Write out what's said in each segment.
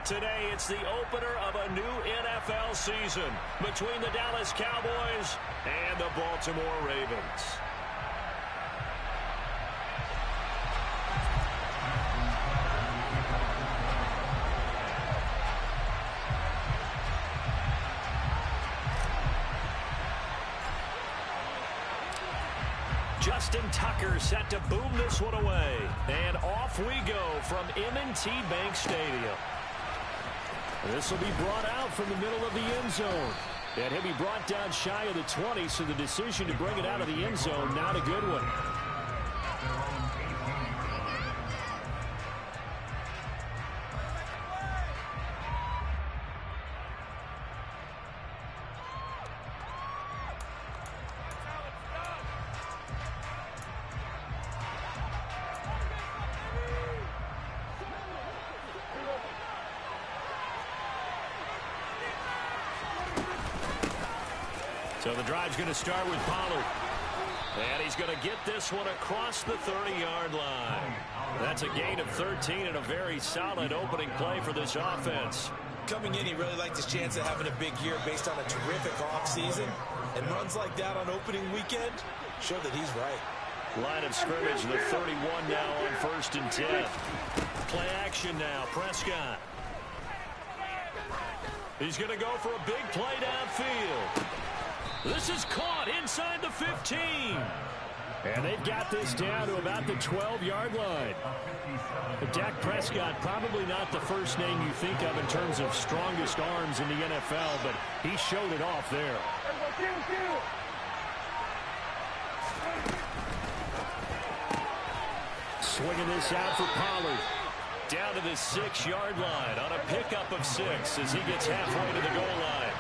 Today, it's the opener of a new NFL season between the Dallas Cowboys and the Baltimore Ravens. Justin Tucker set to boom this one away. And off we go from M&T Bank Stadium. This will be brought out from the middle of the end zone. And he'll be brought down shy of the 20, so the decision to bring it out of the end zone, not a good one. So the drive's going to start with Pollard. And he's going to get this one across the 30-yard line. That's a gain of 13 and a very solid opening play for this offense. Coming in, he really liked his chance of having a big year based on a terrific offseason. And runs like that on opening weekend show that he's right. Line of scrimmage, the 31 now on 1st and 10. Play action now, Prescott. He's going to go for a big play downfield. This is caught inside the 15. And they've got this down to about the 12-yard line. But Dak Prescott, probably not the first name you think of in terms of strongest arms in the NFL, but he showed it off there. Swinging this out for Pollard. Down to the 6-yard line on a pickup of 6 as he gets halfway to the goal line.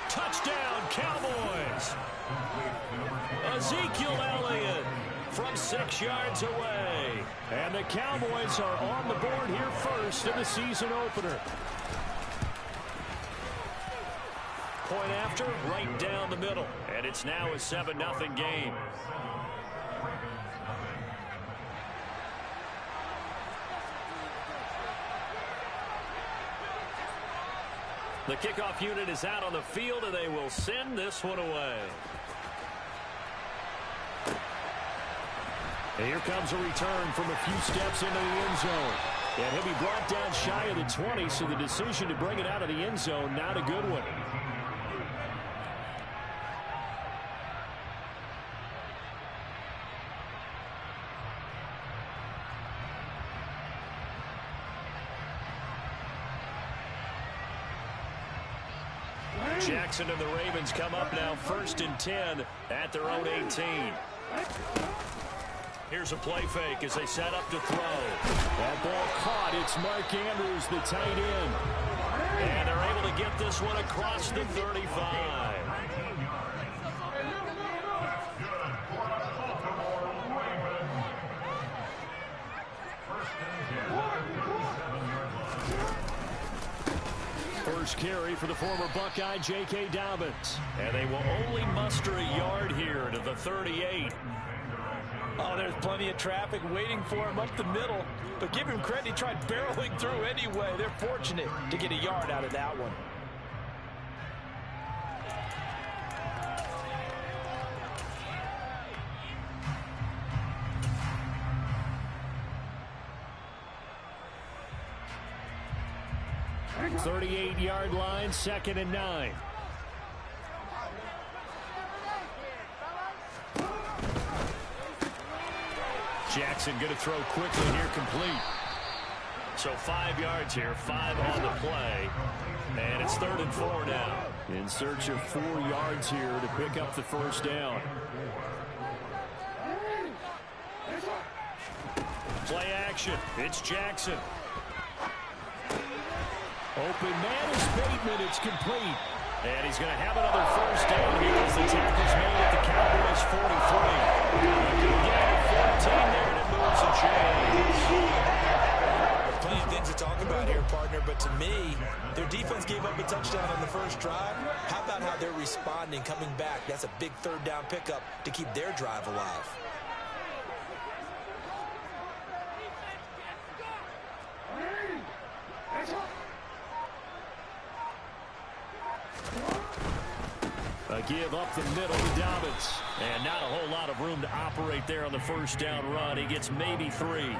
Touchdown, Cowboys. Ezekiel Elliott from 6 yards away. And the Cowboys are on the board here first in the season opener. Point after, right down the middle. And it's now a 7-0 game. The kickoff unit is out on the field, and they will send this one away. And here comes a return from a few steps into the end zone. And he'll be brought down shy of the 20, so the decision to bring it out of the end zone, not a good one. Jackson and the Ravens come up now 1st and 10 at their own 18. Here's a play fake as they set up to throw. That ball caught. It's Mark Andrews, the tight end. And they're able to get this one across the 35. First carry for the former Buckeye, J.K. Dobbins. And they will only muster a yard here to the 38. Oh, there's plenty of traffic waiting for him up the middle. But give him credit, he tried barreling through anyway. They're fortunate to get a yard out of that one. Thirty-eight-yard line, 2nd and 9. Jackson going to throw quickly here, complete. So 5 yards here, 5 on the play. And it's 3rd and 4 now. In search of 4 yards here to pick up the first down. Play action. It's Jackson. Open man is Bateman. It's complete. And he's going to have another first down here as the tackle's made at the Cowboys 43. Good gain of 14 there, and it moves the chains. Plenty of things to talk about here, partner, but to me, their defense gave up a touchdown on the first drive. How about how they're responding and coming back. That's a big third down pickup to keep their drive alive. A give up the middle to Dobbins. And not a whole lot of room to operate there on the first down run. He gets maybe 3.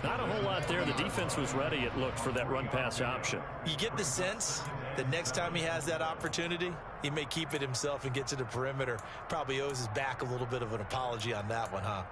Not a whole lot there. The defense was ready, it looked, for that run-pass option. You get the sense that next time he has that opportunity, he may keep it himself and get to the perimeter. Probably owes his back a little bit of an apology on that one, huh?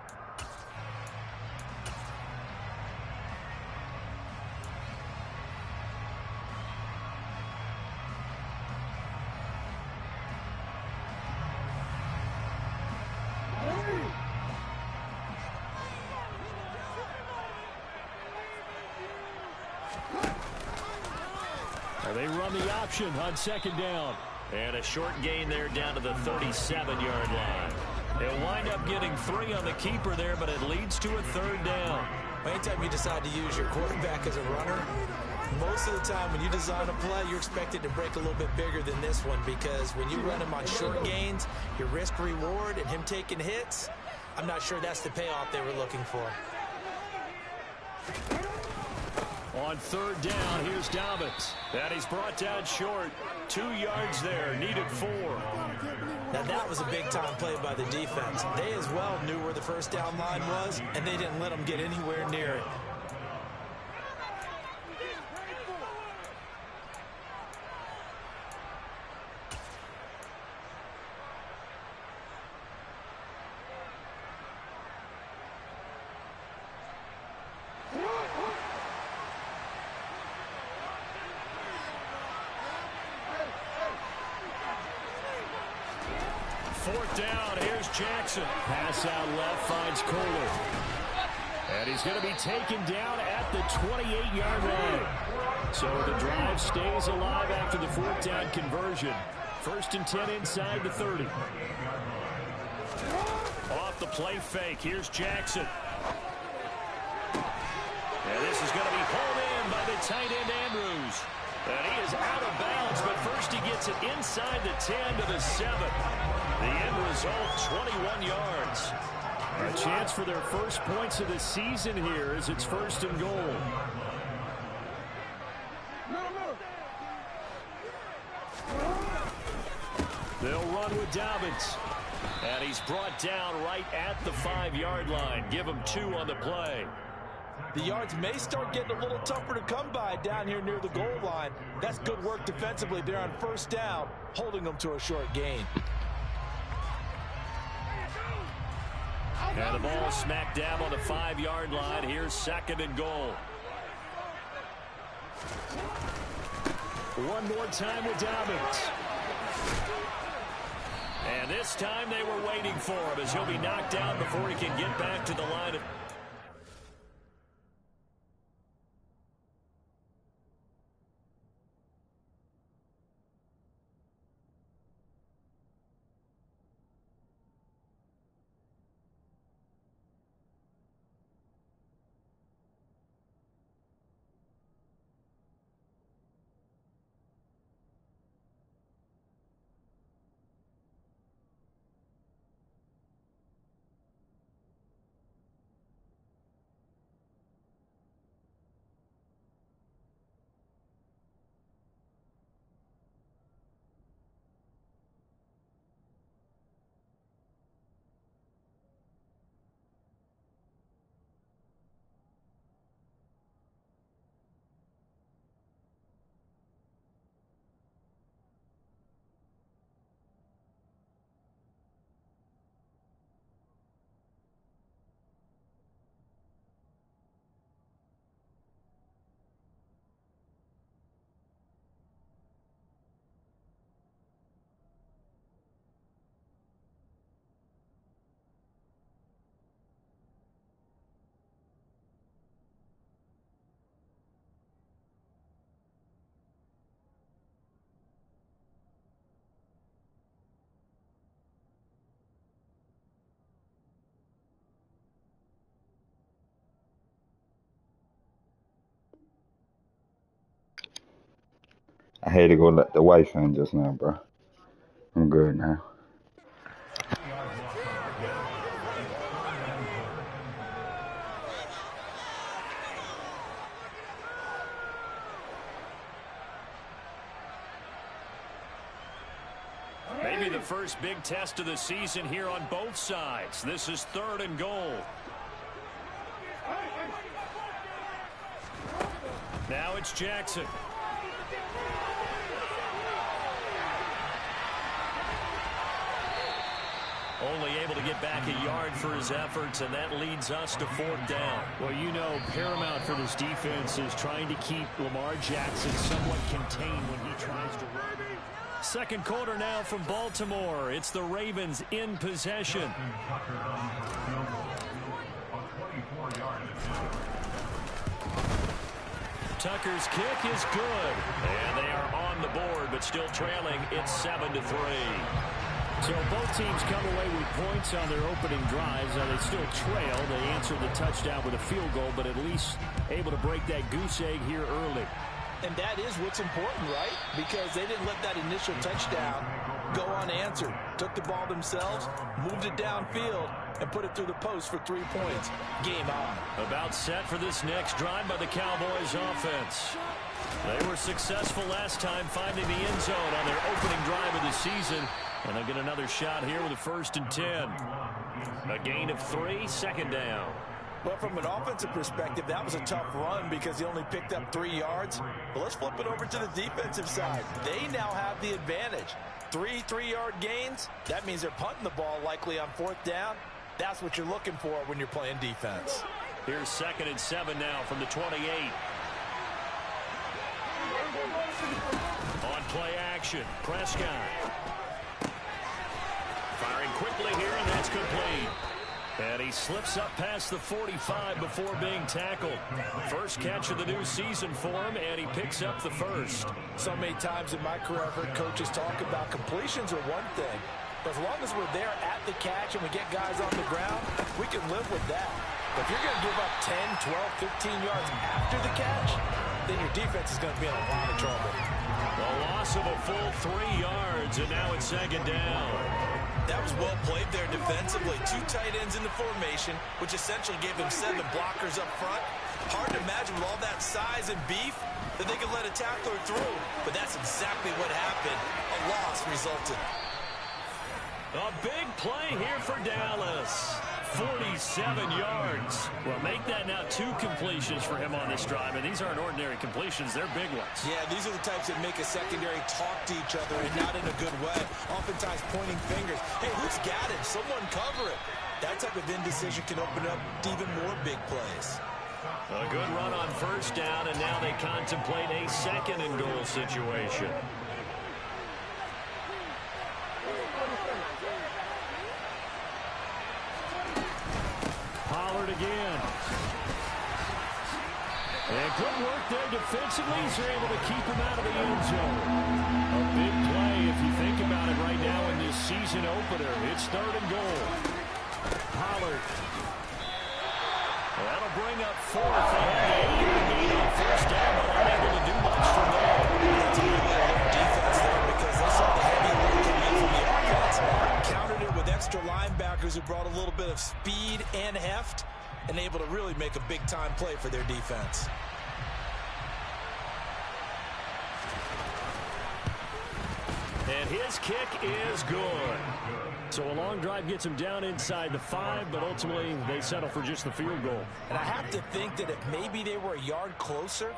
They run the option on second down. And a short gain there down to the 37-yard line. They'll wind up getting 3 on the keeper there, but it leads to a third down. Anytime you decide to use your quarterback as a runner, most of the time when you design a play, you're expected to break a little bit bigger than this one, because when you run him on short gains, your risk-reward and him taking hits, I'm not sure that's the payoff they were looking for. On third down, here's Dobbins. And he's brought down short. 2 yards there, needed 4. Now that was a big-time play by the defense. They as well knew where the first down line was, and they didn't let them get anywhere near it. Fourth down, here's Jackson. Pass out left, finds Kohler. And he's going to be taken down at the 28-yard line. So the drive stays alive after the fourth down conversion. First and 10 inside the 30. Off the play fake, here's Jackson. And this is going to be pulled in by the tight end Andrews. And he is out of bounds, but first he gets it inside the 10 to the 7. The end result, 21 yards. A chance for their first points of the season here as it's first and goal. They'll run with Dobbins. And he's brought down right at the 5-yard line. Give him 2 on the play. The yards may start getting a little tougher to come by down here near the goal line. That's good work defensively there on first down, holding them to a short gain. And the ball smack dab on the 5-yard line. Here's second and goal. One more time with Dobbins. And this time they were waiting for him as he'll be knocked out before he can get back to the line of... I had to go let the wife in just now, bro. good now. Maybe the first big test of the season here on both sides. This is 3rd and goal. Now it's Jackson. Only able to get back a yard for his efforts, and that leads us to 4th down. Well, you know, paramount for this defense is trying to keep Lamar Jackson somewhat contained when he tries to run. Second quarter now from Baltimore. It's the Ravens in possession. Tucker's kick is good, and they are on the board, but still trailing. It's 7-3. So both teams come away with points on their opening drives. Now they still trail. They answered the touchdown with a field goal, but at least able to break that goose egg here early. And that is what's important, right? Because they didn't let that initial touchdown go unanswered. Took the ball themselves, moved it downfield, and put it through the post for 3 points. Game on. About set for this next drive by the Cowboys offense. They were successful last time finding the end zone on their opening drive of the season. And they'll get another shot here with a 1st and 10. A gain of 3, 2nd down. Well, from an offensive perspective, that was a tough run because he only picked up 3 yards. But let's flip it over to the defensive side. They now have the advantage. 3 3-yard gains. That means they're punting the ball likely on 4th down. That's what you're looking for when you're playing defense. Here's 2nd and 7 now from the 28. On play action, Prescott. Firing quickly here, and that's complete. And he slips up past the 45 before being tackled. First catch of the new season for him, and he picks up the first. So many times in my career I've heard coaches talk about completions are one thing. But as long as we're there at the catch and we get guys on the ground, we can live with that. But if you're going to give up 10, 12, 15 yards after the catch, then your defense is going to be in a lot of trouble. The loss of a full 3 yards, and now it's 2nd down. That was well played there defensively. 2 tight ends in the formation, which essentially gave them 7 blockers up front. Hard to imagine with all that size and beef that they could let a tackler through. But that's exactly what happened. A loss resulted. A big play here for Dallas. 47 yards. Well, make that now 2 completions for him on this drive. And these aren't ordinary completions. They're big ones. Yeah, these are the types that make a secondary talk to each other and not in a good way. Oftentimes pointing fingers. Hey, who's got him? Someone cover it. That type of indecision can open up to even more big plays. A good run on 1st down, and now they contemplate a 2nd and goal situation. Pollard again. And good work there defensively. They're able to keep him out of the end zone. A big play if you think about it right now in this season opener. It's 3rd and goal. Pollard. Well, that'll bring up 4th. They had the 8-yard gain on 1st down, but unable to do much from there. That's a good defense there because they saw the heavy load coming from the offense. Countered it with extra linebackers who brought a little bit of speed and heft and able to really make a big-time play for their defense. And his kick is good. So a long drive gets him down inside the 5, but ultimately they settle for just the field goal. And I have to think that if maybe they were a yard closer,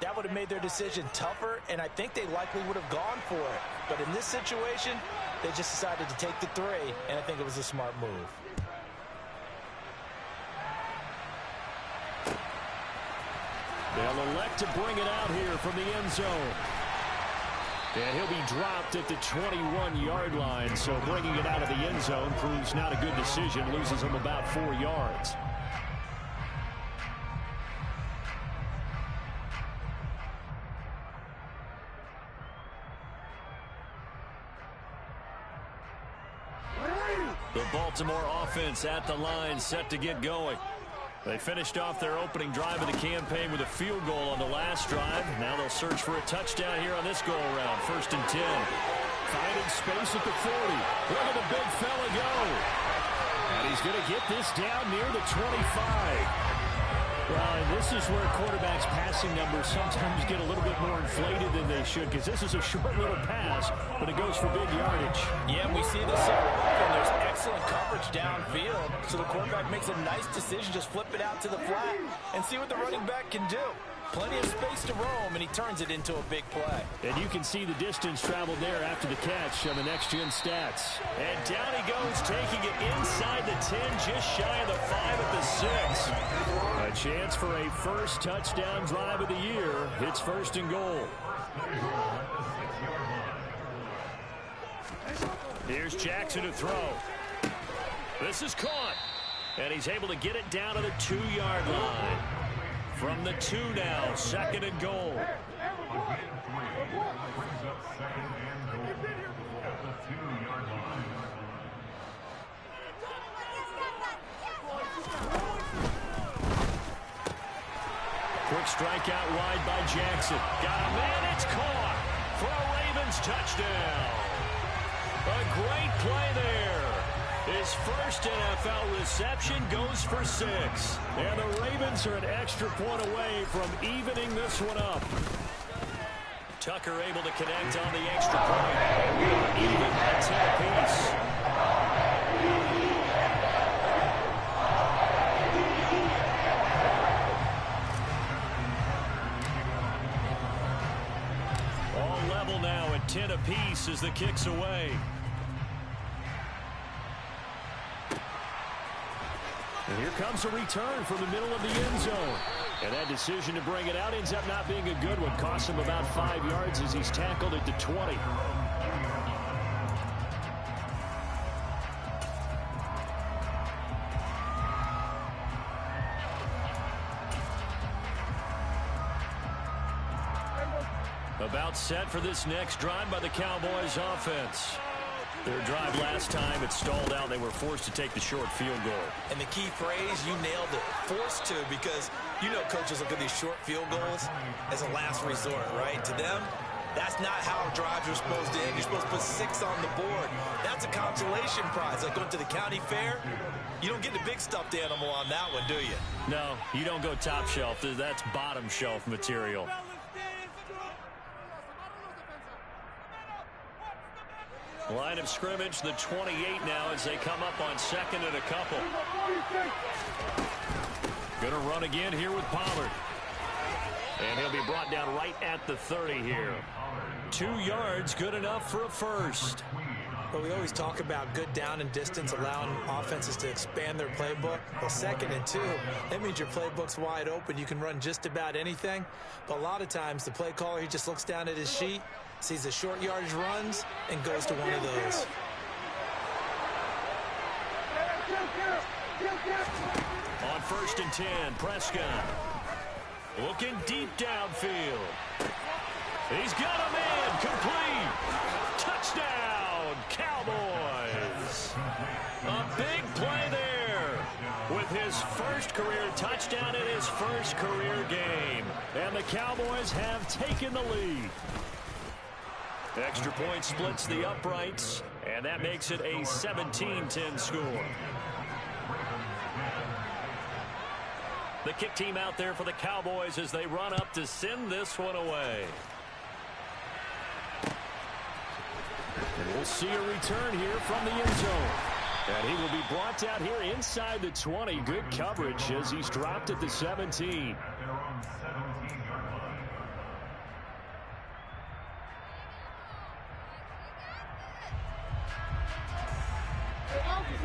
that would have made their decision tougher, and I think they likely would have gone for it. But in this situation, they just decided to take the 3, and I think it was a smart move. They'll elect to bring it out here from the end zone. And he'll be dropped at the 21-yard line, so bringing it out of the end zone proves not a good decision, loses him about 4 yards. The Baltimore offense at the line, set to get going. They finished off their opening drive of the campaign with a field goal on the last drive. Now they'll search for a touchdown here on this go-around. 1st and 10. Finding space at the 40. Look at the big fella go. And he's going to get this down near the 25. Well, and this is where quarterbacks' passing numbers sometimes get a little bit more inflated than they should, because this is a short little pass, but it goes for big yardage. Yeah, we see this so often. There's excellent coverage downfield, so the quarterback makes a nice decision, just flip it out to the flat and see what the running back can do. Plenty of space to roam, and he turns it into a big play. And you can see the distance traveled there after the catch on the next-gen stats. And down he goes, taking it inside the 10, just shy of the 5 at the 6. A chance for a first touchdown drive of the year. It's 1st and goal. Here's Jackson to throw. This is caught. And he's able to get it down to the 2-yard line. From the 2 now, 2nd and goal. Quick strike out wide by Jackson. Got a man, it's caught for a Ravens touchdown. A great play there. His first NFL reception goes for 6. And the Ravens are an extra point away from evening this one up. Tucker able to connect on the extra point. Even at 10 apiece. All level now at 10 apiece as the kick's away. And here comes a return from the middle of the end zone. And that decision to bring it out ends up not being a good one. Costs him about 5 yards as he's tackled at the 20. About set for this next drive by the Cowboys offense. Their drive last time, it stalled out. They were forced to take the short field goal. And the key phrase, you nailed it, forced to, because you know coaches look at these short field goals as a last resort, right? To them, that's not how drives are supposed to end. You're supposed to put 6 on the board. That's a consolation prize. Like going to the county fair, you don't get the big stuffed animal on that one, do you? No, you don't go top shelf. That's bottom shelf material. Line of scrimmage, the 28 now as they come up on 2nd and a couple. Going to run again here with Pollard. And he'll be brought down right at the 30 here. 2 yards, good enough for a first. But we always talk about good down and distance, allowing offenses to expand their playbook. Well, 2nd and 2, that means your playbook's wide open. You can run just about anything. But a lot of times, the play caller, he just looks down at his sheet, sees the short yardage runs, and goes to one of those. On 1st and 10, Prescott. Looking deep downfield. He's got a man, complete. Touchdown, Cowboys. A big play there with his first career touchdown in his first career game. And the Cowboys have taken the lead. Extra point splits the uprights, and that makes it a 17-10 score. The kick team out there for the Cowboys as they run up to send this one away. And we'll see a return here from the end zone. And he will be brought down here inside the 20. Good coverage as he's dropped at the 17.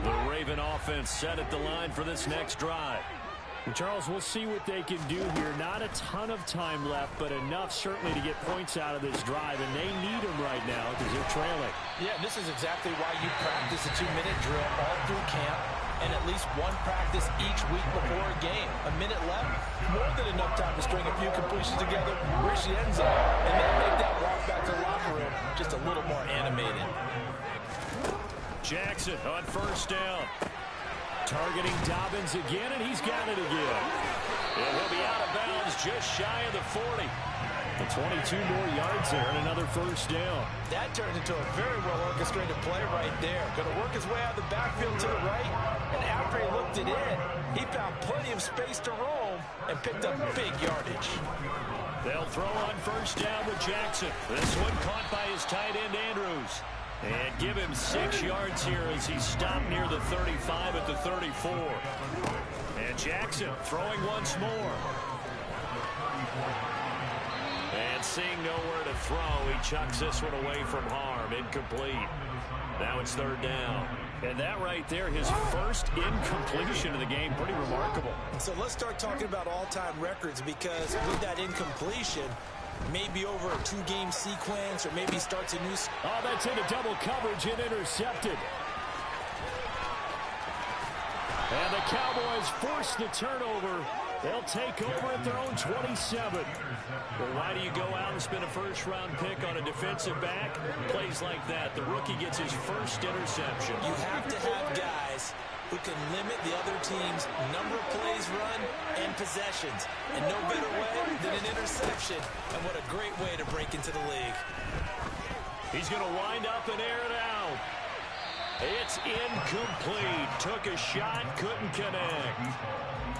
The Raven offense set at the line for this next drive. And Charles, we'll see what they can do here. Not a ton of time left, but enough certainly to get points out of this drive, and they need them right now because they're trailing. Yeah, this is exactly why you practice a 2-minute drill all through camp and at least one practice each week before a game. A minute left, more than enough time to string a few completions together, reach the end zone, and then make that walk back to the locker room just a little more animated. Jackson on 1st down. Targeting Dobbins again, and he's got it again. And he'll be out of bounds just shy of the 40. And 22 more yards there and another first down. That turned into a very well-orchestrated play right there. Going to work his way out of the backfield to the right, and after he looked it in, he found plenty of space to roam and picked up big yardage. They'll throw on first down with Jackson. This one caught by his tight end, Andrews. And give him 6 yards here as he stopped near the 35 at the 34. And Jackson throwing once more. And seeing nowhere to throw, he chucks this one away from harm. Incomplete. Now it's third down. And that right there, his first incompletion of the game, pretty remarkable. So let's start talking about all-time records, because with that incompletion, maybe over a 2-game sequence, or maybe starts a new... Oh, that's into double coverage and intercepted. And the Cowboys force the turnover. They'll take over at their own 27. Well, why do you go out and spend a first-round pick on a defensive back? Plays like that. The rookie gets his first interception. You have to have guys who can limit the other team's number of plays run and possessions. And no better way than an interception. And what a great way to break into the league. He's going to wind up and air it out. It's incomplete. Took a shot, couldn't connect.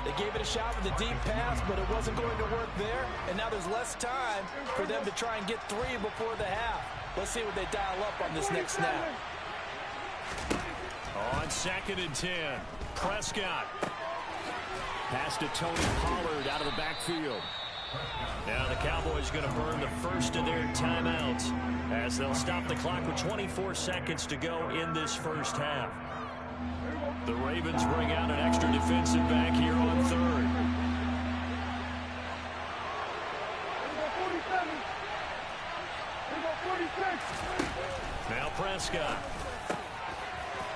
They gave it a shot with a deep pass, but it wasn't going to work there. And now there's less time for them to try and get 3 before the half. Let's see what they dial up on this next snap. On 2nd and 10, Prescott. Pass to Tony Pollard out of the backfield. Now the Cowboys going to burn the first of their timeouts as they'll stop the clock with 24 seconds to go in this first half. The Ravens bring out an extra defensive back here on third. Now Prescott.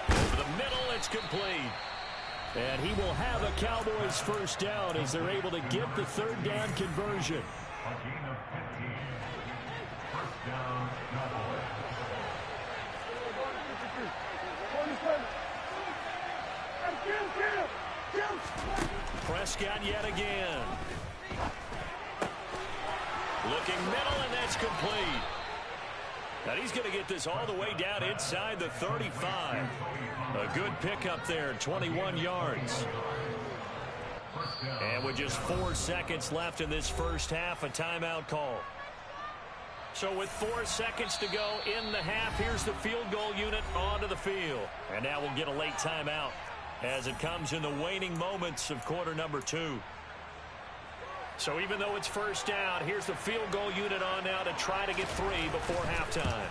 Over the middle, it's complete. And he will have a Cowboys first down as they're able to get the third down conversion. Prescott yet again. Looking middle, and that's complete. Now he's going to get this all the way down inside the 35. A good pickup there, 21 yards. And with just 4 seconds left in this first half, a timeout call. So with 4 seconds to go in the half, here's the field goal unit onto the field. And now we'll get a late timeout as it comes in the waning moments of quarter number 2. So even though it's first down, here's the field goal unit on now to try to get 3 before halftime.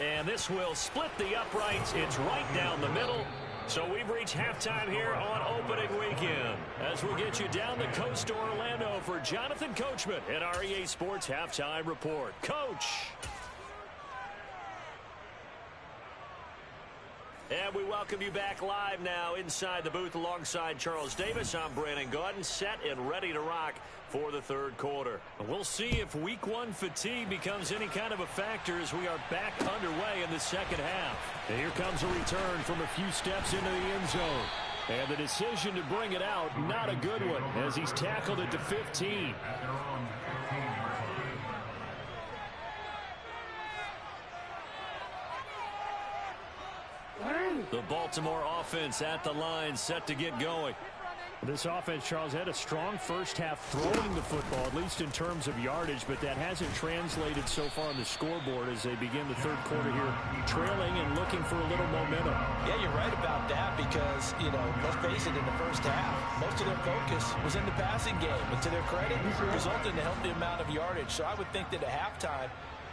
And this will split the uprights. It's right down the middle. So we've reached halftime here on opening weekend. As we'll get you down the coast to Orlando for Jonathan Coachman at our EA Sports Halftime Report. Coach. And we welcome you back live now inside the booth alongside Charles Davis. I'm Brandon Gaudin, set and ready to rock for the third quarter. We'll see if week 1 fatigue becomes any kind of a factor as we are back underway in the second half. And here comes a return from a few steps into the end zone. And the decision to bring it out, not a good one, as he's tackled it to 15. The Baltimore offense at the line, set to get going. This offense, Charles, had a strong first half throwing the football, at least in terms of yardage, but that hasn't translated so far on the scoreboard as they begin the third quarter here, trailing and looking for a little momentum. Yeah, you're right about that because, let's face it, in the first half, most of their focus was in the passing game. And to their credit, resulted in a healthy amount of yardage. So I would think that at halftime,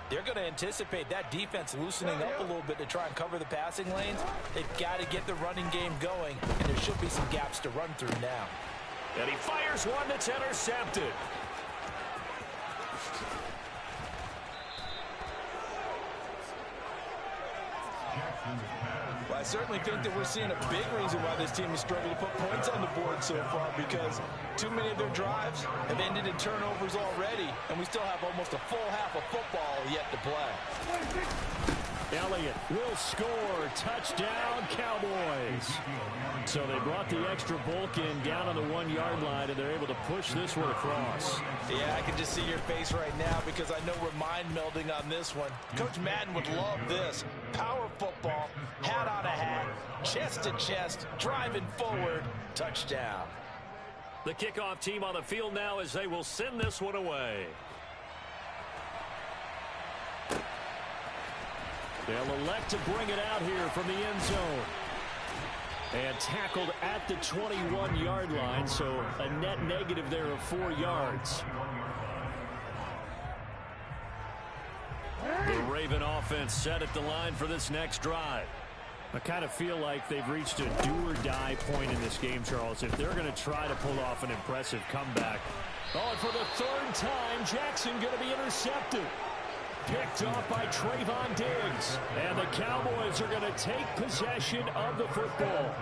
they're going to anticipate that defense loosening up a little bit to try and cover the passing lanes. They've got to get the running game going, and there should be some gaps to run through now. And he fires one that's intercepted. Well, I certainly think that we're seeing a big reason why this team has struggled to put points on the board so far, because too many of their drives have ended in turnovers already, and we still have almost a full half of football yet to play. Elliott will score. Touchdown, Cowboys. So they brought the extra bulk in down on the 1 yard line, and they're able to push this one across. Yeah, I can just see your face right now because I know we're mind melding on this one. Coach Madden would love this. Power football, hat on a hat, chest to chest, driving forward, touchdown. The kickoff team on the field now as they will send this one away. They'll elect to bring it out here from the end zone. And tackled at the 21-yard line, so a net negative there of 4 yards. The Raven offense set at the line for this next drive. I kind of feel like they've reached a do-or-die point in this game, Charles. If they're going to try to pull off an impressive comeback. Oh, and for the 3rd time, Jackson going to be intercepted. Picked off by Trayvon Diggs. And the Cowboys are going to take possession of the football.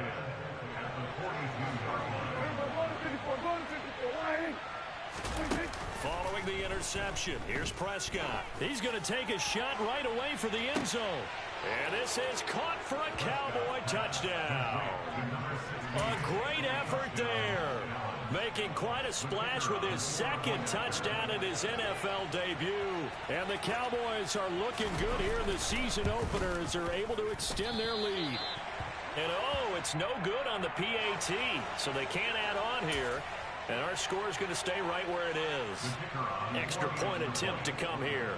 Following the interception, here's Prescott. He's going to take a shot right away for the end zone. And this is caught for a Cowboy touchdown. A great effort there. Making quite a splash with his 2nd touchdown in his NFL debut. And the Cowboys are looking good here in the season opener as they're able to extend their lead. And oh, it's no good on the PAT, so they can't add on here. And our score is going to stay right where it is. Extra point attempt to come here.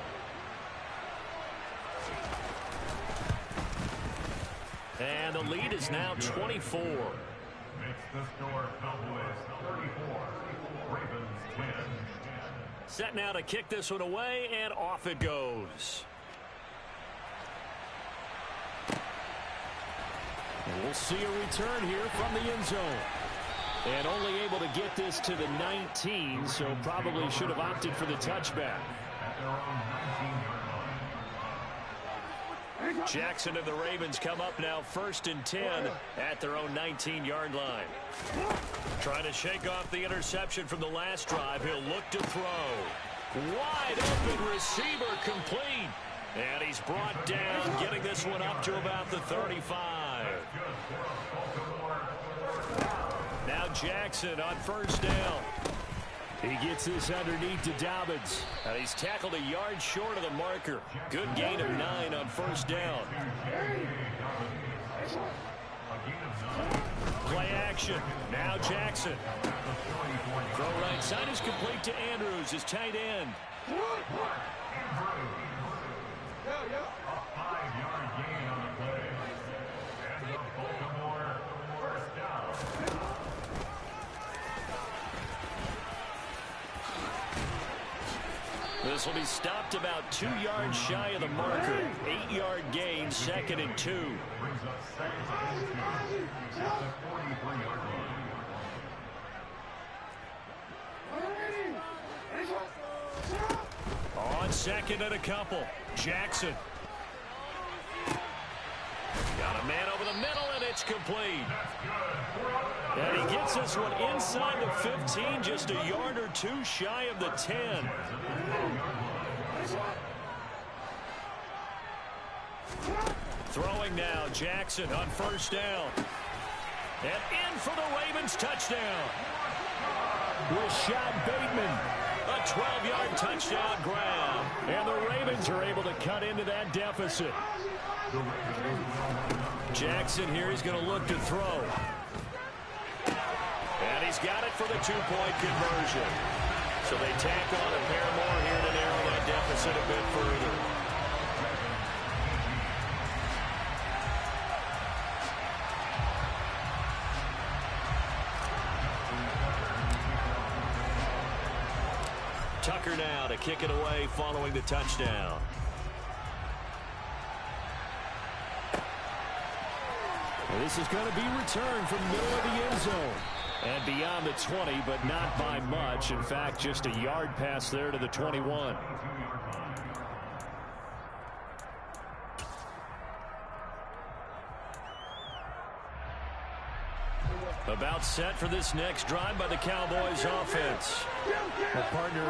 And the lead is now 24. Set now to kick this one away, and off it goes. And we'll see a return here from the end zone. And only able to get this to the 19, so probably should have opted for the touchback. Jackson and the Ravens come up now 1st and 10 at their own 19-yard line. Trying to shake off the interception from the last drive. He'll look to throw. Wide open receiver complete. And he's brought down, getting this one up to about the 35. Now Jackson on 1st down. He gets this underneath to Dobbins. And he's tackled a yard short of the marker. Good gain of 9 on 1st down. Play action. Now Jackson. Throw right side is complete to Andrews, his tight end. A 5-yard gain on the play. And the Baltimore 1st down. This will be stopped about 2 yards shy of the marker. 8-yard gain, 2nd and 2. Brings up 2nd and 2 at the 43-yard line. On 2nd and a couple. Jackson. Got a man over the middle, and it's complete. And he gets this one inside the 15, just a yard or 2 shy of the 10. Throwing now, Jackson on 1st down. And in for the Ravens touchdown. Rashad Bateman. A 12-yard touchdown grab. And the Ravens are able to cut into that deficit. Jackson here, he's going to look to throw. And he's got it for the 2-point conversion. So they tack on a pair more here to narrow that deficit a bit further. Tucker now to kick it away following the touchdown. Well, this is going to be returned from the middle of the end zone. And beyond the 20, but not by much. In fact, just a yard pass there to the 21. About set for this next drive by the Cowboys offense. Well, partner,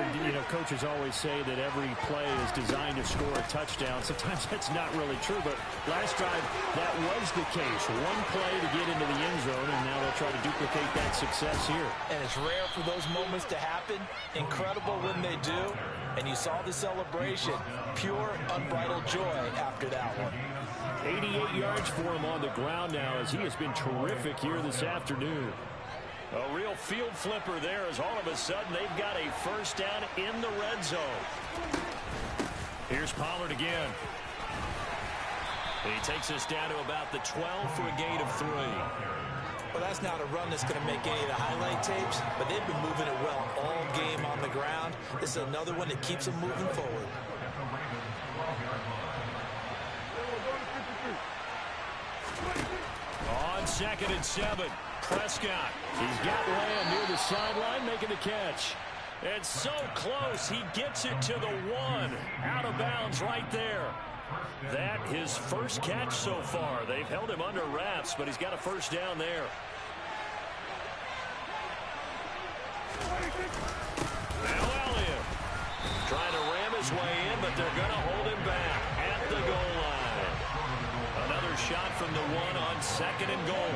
coaches always say that every play is designed to score a touchdown. Sometimes that's not really true, but last drive, that was the case. One play to get into the end zone, and now try to duplicate that success here. And it's rare for those moments to happen. Incredible when they do. And you saw the celebration. Pure, unbridled joy after that one. 88 yards for him on the ground now as he has been terrific here this afternoon. A real field flipper there as all of a sudden they've got a first down in the red zone. Here's Pollard again. He takes us down to about the 12 for a gain of 3. Well, that's not a run that's going to make any of the highlight tapes, but they've been moving it well all game on the ground. This is another one that keeps them moving forward. On 2nd and 7, Prescott. He's got Lamb near the sideline making the catch. It's so close, he gets it to the 1. Out of bounds right there. That his first catch so far. They've held him under wraps, but he's got a first down there. Now Elliott trying to ram his way in, but they're going to hold him back at the goal line. Another shot from the 1 on 2nd and goal.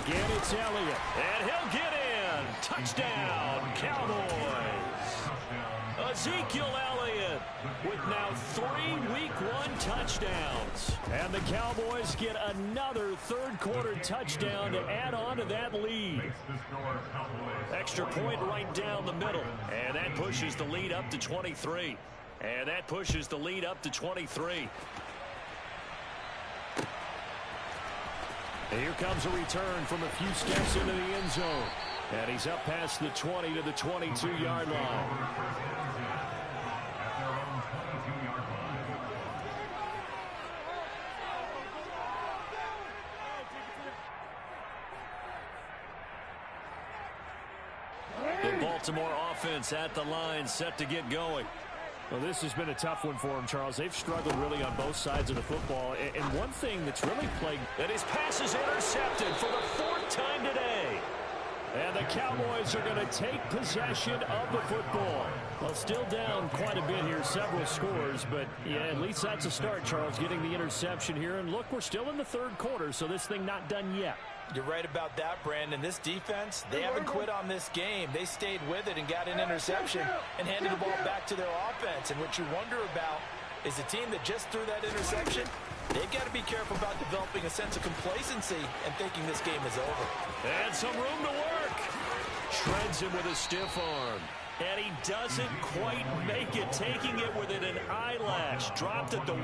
Again, it's Elliott, and he'll get in. Touchdown, Cowboys. Ezekiel Elliott with now 3 Week 1 touchdowns. And the Cowboys get another third-quarter touchdown to add on to that lead. Extra point right down the middle. And that pushes the lead up to 23. And that pushes the lead up to 23. And here comes a return from a few steps into the end zone. And he's up past the 20 to the 22-yard line. The Baltimore offense at the line, set to get going. Well, this has been a tough one for him, Charles. They've struggled really on both sides of the football. And one thing that's really plagued... And his pass is intercepted for the 4th time today. And the Cowboys are going to take possession of the football. Well, still down quite a bit here, several scores. But, yeah, at least that's a start, Charles, getting the interception here. And, look, we're still in the third quarter, so this thing not done yet. You're right about that, Brandon. This defense, they haven't quit on this game. They stayed with it and got an interception and handed the ball back to their offense. And what you wonder about is the team that just threw that interception, they've got to be careful about developing a sense of complacency and thinking this game is over. And some room to work. Shreds him with a stiff arm. And he doesn't quite make it, taking it within an eyelash. Dropped at the 1.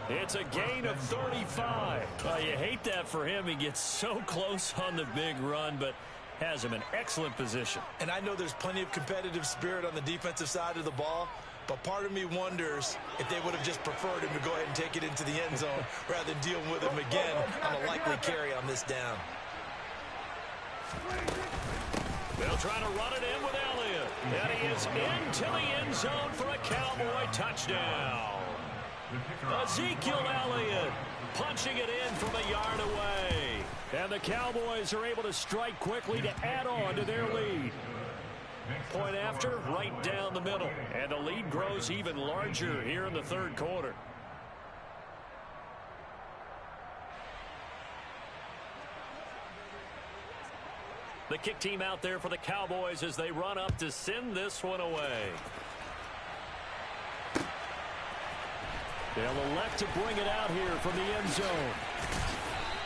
It's a gain of 35. You hate that for him. He gets so close on the big run, but has him in excellent position. And I know there's plenty of competitive spirit on the defensive side of the ball, but part of me wonders if they would have just preferred him to go ahead and take it into the end zone rather than deal with him again on a likely carry on this down. They'll try to run it in with Elliott. And he is into the end zone for a Cowboy touchdown. Ezekiel Elliott punching it in from a yard away. And the Cowboys are able to strike quickly to add on to their lead. Point after, right down the middle. And the lead grows even larger here in the third quarter. The kick team out there for the Cowboys as they run up to send this one away. They'll elect to bring it out here from the end zone.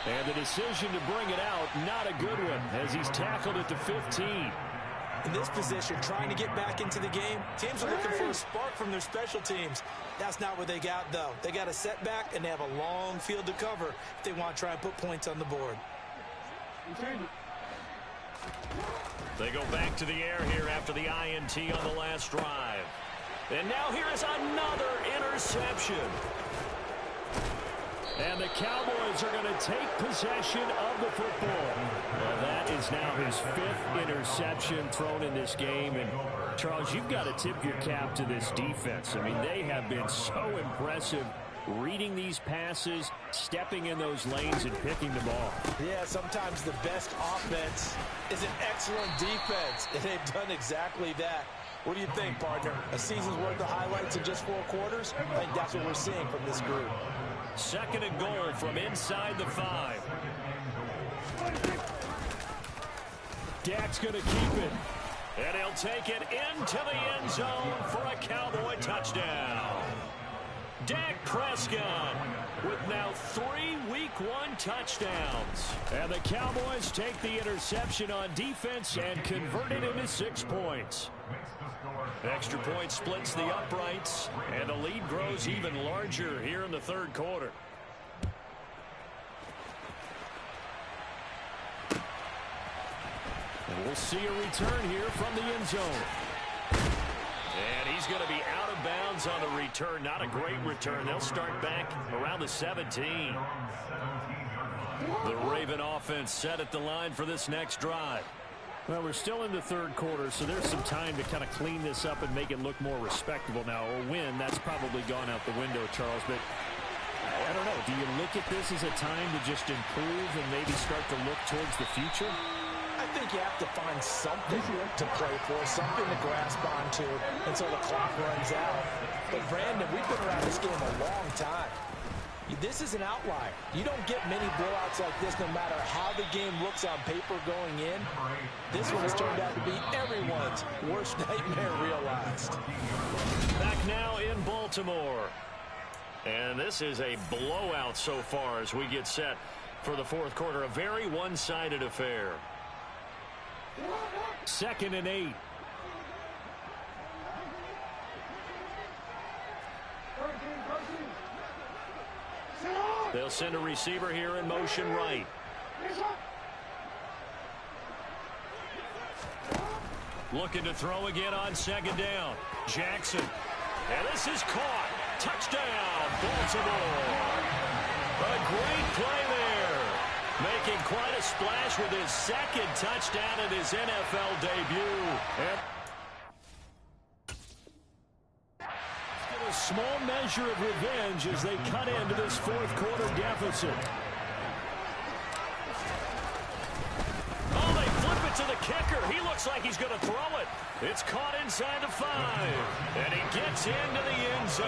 And the decision to bring it out, not a good one, as he's tackled at the 15. In this position, trying to get back into the game, teams are looking for a spark from their special teams. That's not what they got, though. They got a setback, and they have a long field to cover if they want to try and put points on the board. They go back to the air here after the INT on the last drive. And now here is another interception. And the Cowboys are going to take possession of the football. Well, that is now his 5th interception thrown in this game. And, Charles, you've got to tip your cap to this defense. I mean, they have been so impressive reading these passes, stepping in those lanes, and picking the ball. Yeah, sometimes the best offense is an excellent defense, and they've done exactly that. What do you think, partner? A season's worth of highlights in just 4 quarters? I think that's what we're seeing from this group. Second and goal from inside the 5. Dak's going to keep it. And he'll take it into the end zone for a Cowboy touchdown. Dak Prescott with now 3 Week 1 touchdowns. And the Cowboys take the interception on defense and convert it into 6 points. Extra point splits the uprights, and the lead grows even larger here in the third quarter. And we'll see a return here from the end zone. And he's going to be out of bounds on the return. Not a great return. They'll start back around the 17. The Raven offense set at the line for this next drive. Well, we're still in the third quarter, so there's some time to kind of clean this up and make it look more respectable now. A win, that's probably gone out the window, Charles. But I don't know. Do you look at this as a time to just improve and maybe start to look towards the future? I think you have to find something to play for, something to grasp onto until the clock runs out. But, Brandon, we've been around this game a long time. This is an outlier. You don't get many blowouts like this no matter how the game looks on paper going in. This one has turned out to be everyone's worst nightmare realized. Back now in Baltimore. And this is a blowout so far as we get set for the fourth quarter. A very one-sided affair. 2nd and 8. They'll send a receiver here in motion right. Looking to throw again on 2nd down. Jackson. And this is caught. Touchdown, Baltimore. A great play there. Making quite a splash with his 2nd touchdown in his NFL debut. And a small measure of revenge as they cut into this fourth quarter deficit. Oh, they flip it to the kicker. He looks like he's going to throw it. It's caught inside the 5. And he gets into the end zone.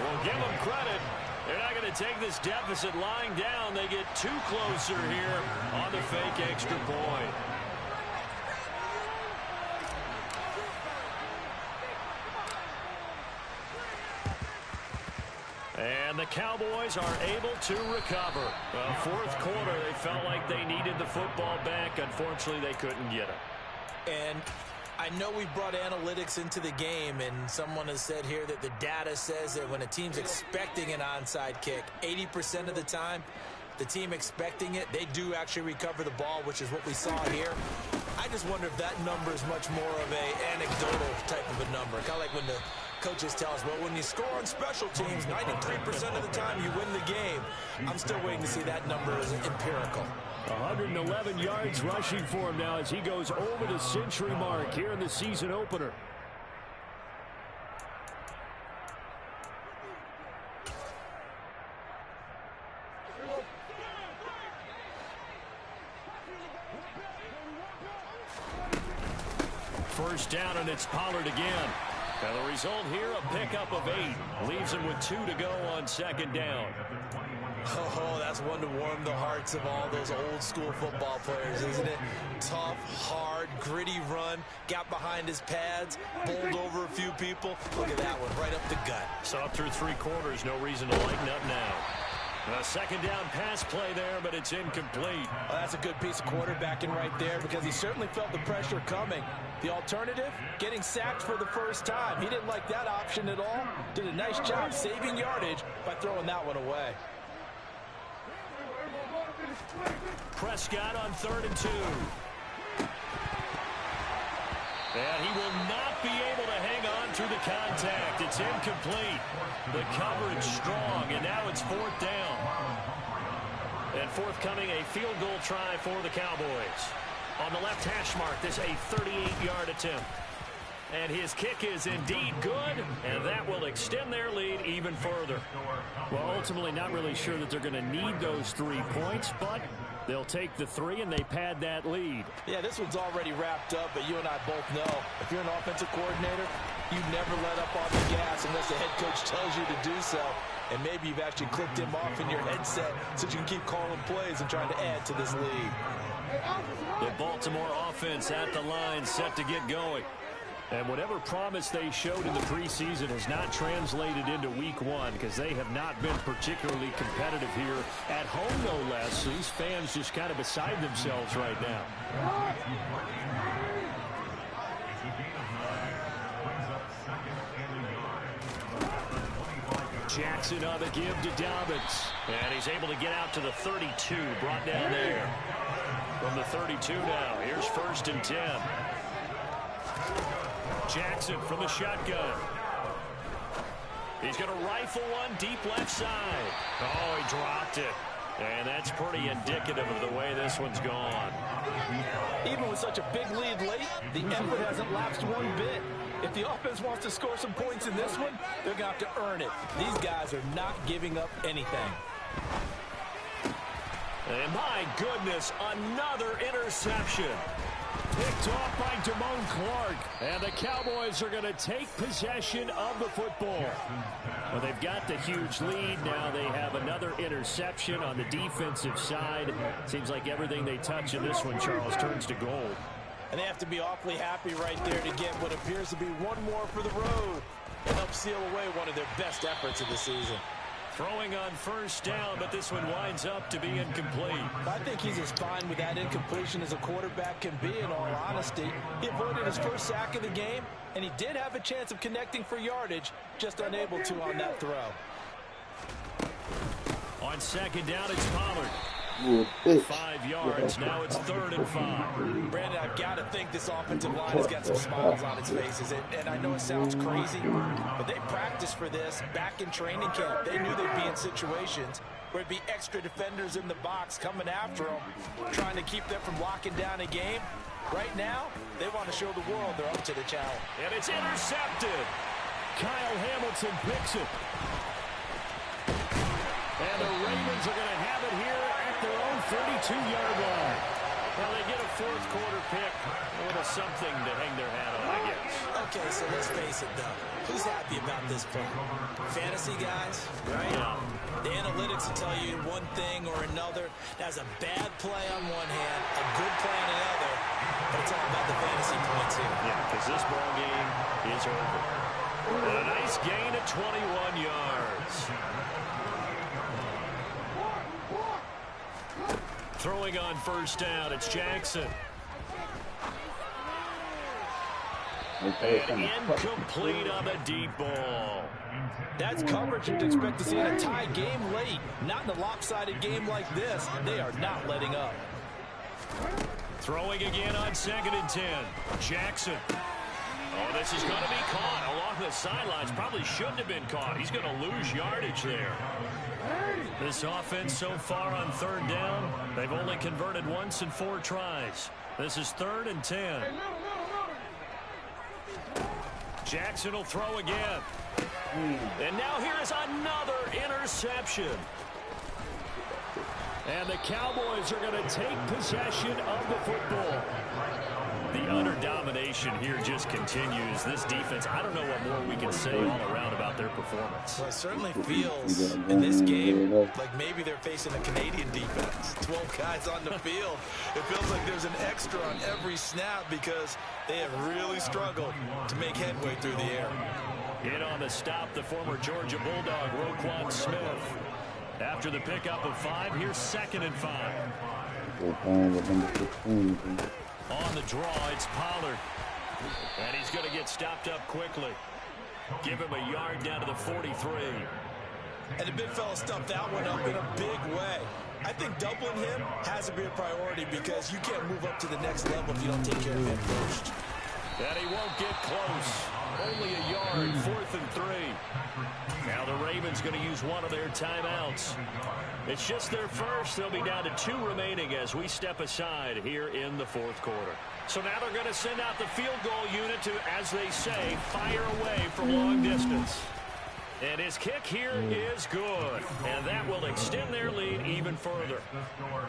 We'll give him credit. They're not going to take this deficit lying down. They get too closer here on the fake extra point. And the Cowboys are able to recover. Fourth quarter, they felt like they needed the football back. Unfortunately, they couldn't get it. And I know we brought analytics into the game, and someone has said here that the data says that when a team's expecting an onside kick, 80% of the time, the team expecting it, they do actually recover the ball, which is what we saw here. I just wonder if that number is much more of a anecdotal type of a number. Kind of like when the coaches tell us, well, when you score on special teams, 93% of the time you win the game. I'm still waiting to see that number as empirical. 111 yards rushing for him now as he goes over the century mark here in the season opener. First down, and it's Pollard again. And the result here, a pickup of 8. Leaves him with 2 to go on 2nd down. Oh, that's one to warm the hearts of all those old school football players, isn't it? Tough, hard, gritty run. Got behind his pads, bowled over a few people. Look at that one, right up the gut. So up through 3 quarters, no reason to lighten up now. A 2nd down pass play there, but it's incomplete. Well, that's a good piece of quarterbacking right there because he certainly felt the pressure coming. The alternative, getting sacked for the first time. He didn't like that option at all. Did a nice job saving yardage by throwing that one away. Prescott on 3rd and 2. And he will not be able to hang on through the contact. It's incomplete. The coverage strong, and now it's 4th down. And forthcoming, a field goal try for the Cowboys. On the left hash mark, this a 38-yard attempt. And his kick is indeed good, and that will extend their lead even further. Well, ultimately, not really sure that they're going to need those 3 points, but they'll take the 3, and they pad that lead. Yeah, this one's already wrapped up, but you and I both know if you're an offensive coordinator, you never let up on the gas unless the head coach tells you to do so. And maybe you've actually clicked him off in your headset so you can keep calling plays and trying to add to this lead. The Baltimore offense at the line, set to get going. And whatever promise they showed in the preseason has not translated into week one because they have not been particularly competitive here at home, no less. These fans just kind of beside themselves right now. Jackson on the give to Dobbins. And he's able to get out to the 32, brought down there. From the 32 now, here's 1st and 10. Jackson from the shotgun. He's going to rifle one deep left side. Oh, he dropped it. And that's pretty indicative of the way this one's gone. Even with such a big lead late, the effort hasn't lapsed one bit. If the offense wants to score some points in this one, they're going to have to earn it. These guys are not giving up anything. And my goodness, another interception. Picked off by Damone Clark. And the Cowboys are going to take possession of the football. Well, they've got the huge lead. Now they have another interception on the defensive side. Seems like everything they touch in this one, Charles, turns to gold. And they have to be awfully happy right there to get what appears to be one more for the road and help seal away one of their best efforts of the season. Throwing on 1st down, but this one winds up to be incomplete. I think he's as fine with that incompletion as a quarterback can be, in all honesty. He avoided his first sack of the game, and he did have a chance of connecting for yardage, just unable to on that throw. On 2nd down, it's Pollard. 5 yards. Now it's 3rd and 5. Brandon, I've got to think this offensive line has got some smiles on its faces. And I know it sounds crazy, but they practiced for this back in training camp. They knew they'd be in situations where it'd be extra defenders in the box coming after them, trying to keep them from locking down a game. Right now, they want to show the world they're up to the challenge. And it's intercepted. Kyle Hamilton picks it. And the Ravens are going to have it here at their own 32-yard line. Well, they get a 4th quarter pick. A little something to hang their hat on, I guess. Okay, so let's face it, though. Who's happy about this play? Fantasy guys, right? Yeah. The analytics will tell you one thing or another. That's a bad play on one hand, a good play on another, but it's all about the fantasy points here. Yeah, because this ball game is over. And a nice gain of 21 yards. Throwing on 1st down, it's Jackson. And incomplete on the deep ball. That's coverage you'd expect to see in a tie game late. Not in a lopsided game like this. They are not letting up. Throwing again on 2nd and 10. Jackson. Oh, this is going to be caught along the sidelines. Probably shouldn't have been caught. He's going to lose yardage there. This offense so far on 3rd down, they've only converted once in 4 tries. This is 3rd and 10. Jackson will throw again. And now here is another interception. And the Cowboys are going to take possession of the football. The utter domination here just continues. This defense, I don't know what more we can say all around about their performance. Well, it certainly feels in this game like maybe they're facing a Canadian defense. 12 guys on the field. It feels like there's an extra on every snap because they have really struggled to make headway through the air. In on the stop, the former Georgia Bulldog, Roquan Smith. After the pickup of 5, here's 2nd and 5. On the draw, it's Pollard. And he's going to get stopped up quickly. Give him a yard down to the 43. And the big fella stuffed that one up in a big way. I think doubling him has to be a priority because you can't move up to the next level if you don't take care of him first. And he won't get close. Only a yard, 4th and 3. Now the Ravens going to use one of their timeouts. It's just their first. They'll be down to 2 remaining as we step aside here in the 4th quarter. So now they're going to send out the field goal unit to, as they say, fire away from long distance. And his kick here is good. And that will extend their lead even further.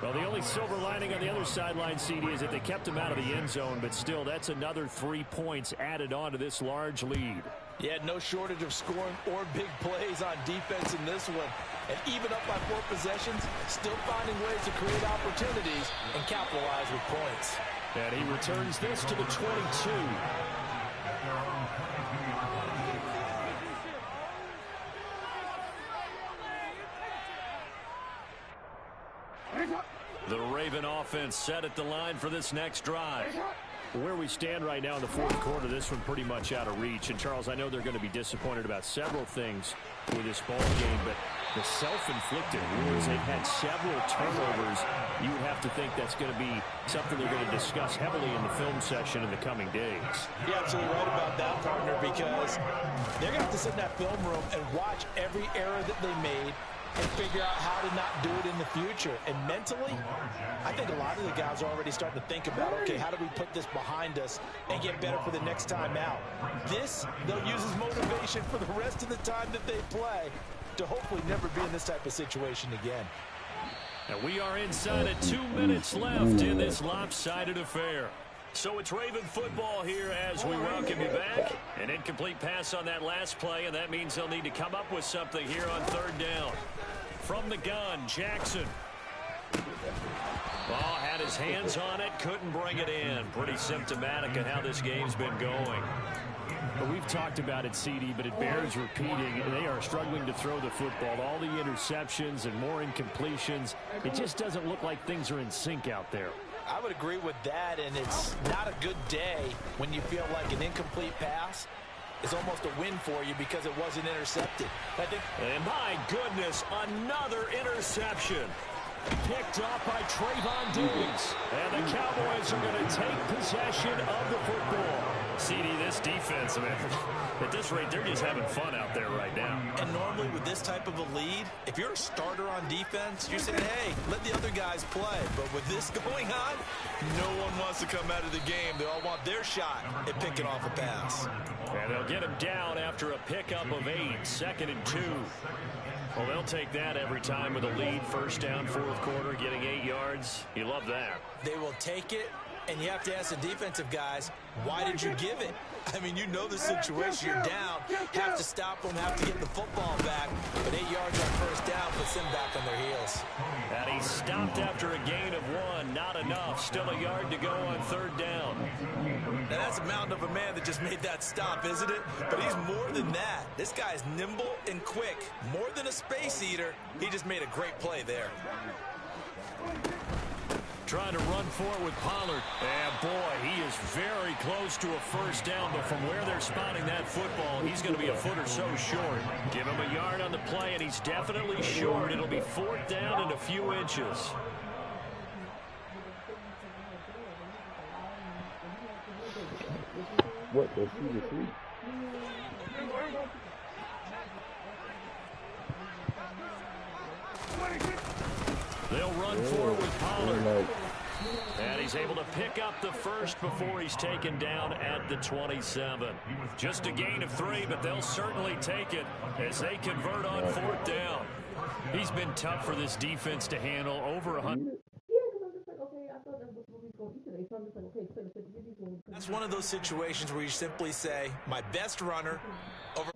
Well, the only silver lining on the other sideline, CD, is that they kept him out of the end zone. But still, that's another 3 points added on to this large lead. Yeah, no shortage of scoring or big plays on defense in this one. And even up by 4 possessions, still finding ways to create opportunities and capitalize with points. And he returns this to the 22. The Raven offense set at the line for this next drive. Where we stand right now in the fourth quarter, this one pretty much out of reach. And, Charles, I know they're going to be disappointed about several things with this ball game, but the self-inflicted wounds, they've had several turnovers. You would have to think that's going to be something they're going to discuss heavily in the film session in the coming days. You're absolutely right about that, partner, because they're going to have to sit in that film room and watch every error that they made and figure out how to not do it in the future. And mentally, I think a lot of the guys are already starting to think about, okay, how do we put this behind us and get better for the next time out? This, they'll use as motivation for the rest of the time that they play to hopefully never be in this type of situation again. And we are inside of 2 minutes left in this lopsided affair. So it's Raven football here as we welcome you back. An incomplete pass on that last play, and that means they'll need to come up with something here on third down. From the gun, Jackson. Ball had his hands on it, couldn't bring it in. Pretty symptomatic of how this game's been going. But we've talked about it, CD, but it bears repeating. They are struggling to throw the football. All the interceptions and more incompletions. It just doesn't look like things are in sync out there. I would agree with that, and it's not a good day when you feel like an incomplete pass is almost a win for you because it wasn't intercepted. I think. And my goodness, another interception. Picked off by Trayvon Diggs. And the Cowboys are going to take possession of the football. CD, this defense, man, at this rate, they're just having fun out there right now. And normally with this type of a lead, if you're a starter on defense, you're saying, hey, let the other guys play. But with this going on, no one wants to come out of the game. They all want their shot at picking off a pass. And they'll get him down after a pickup of 8, 2nd and 2. Well, they'll take that every time with a lead. First down, fourth quarter, getting 8 yards. You love that. They will take it, and you have to ask the defensive guys, why did you give it? I mean, you know the situation. You're down. Have to stop them, have to get the football back. But 8 yards on first down puts them back on their heels. And he stopped after a gain of 1. Not enough. Still a yard to go on third down. Now, that's a mountain of a man that just made that stop, isn't it? But he's more than that. This guy's nimble and quick. More than a space eater. He just made a great play there. Trying to run forward with Pollard. And, boy, he is very close to a first down. But from where they're spotting that football, he's going to be a foot or so short. Give him a yard on the play, and he's definitely short. It'll be fourth down and a few inches. What? The 2-3? They'll run forward with Pollard. And he's able to pick up the first before he's taken down at the 27. Just a gain of 3, but they'll certainly take it as they convert on fourth down. He's been tough for this defense to handle. Over 100. That's one of those situations where you simply say, my best runner over.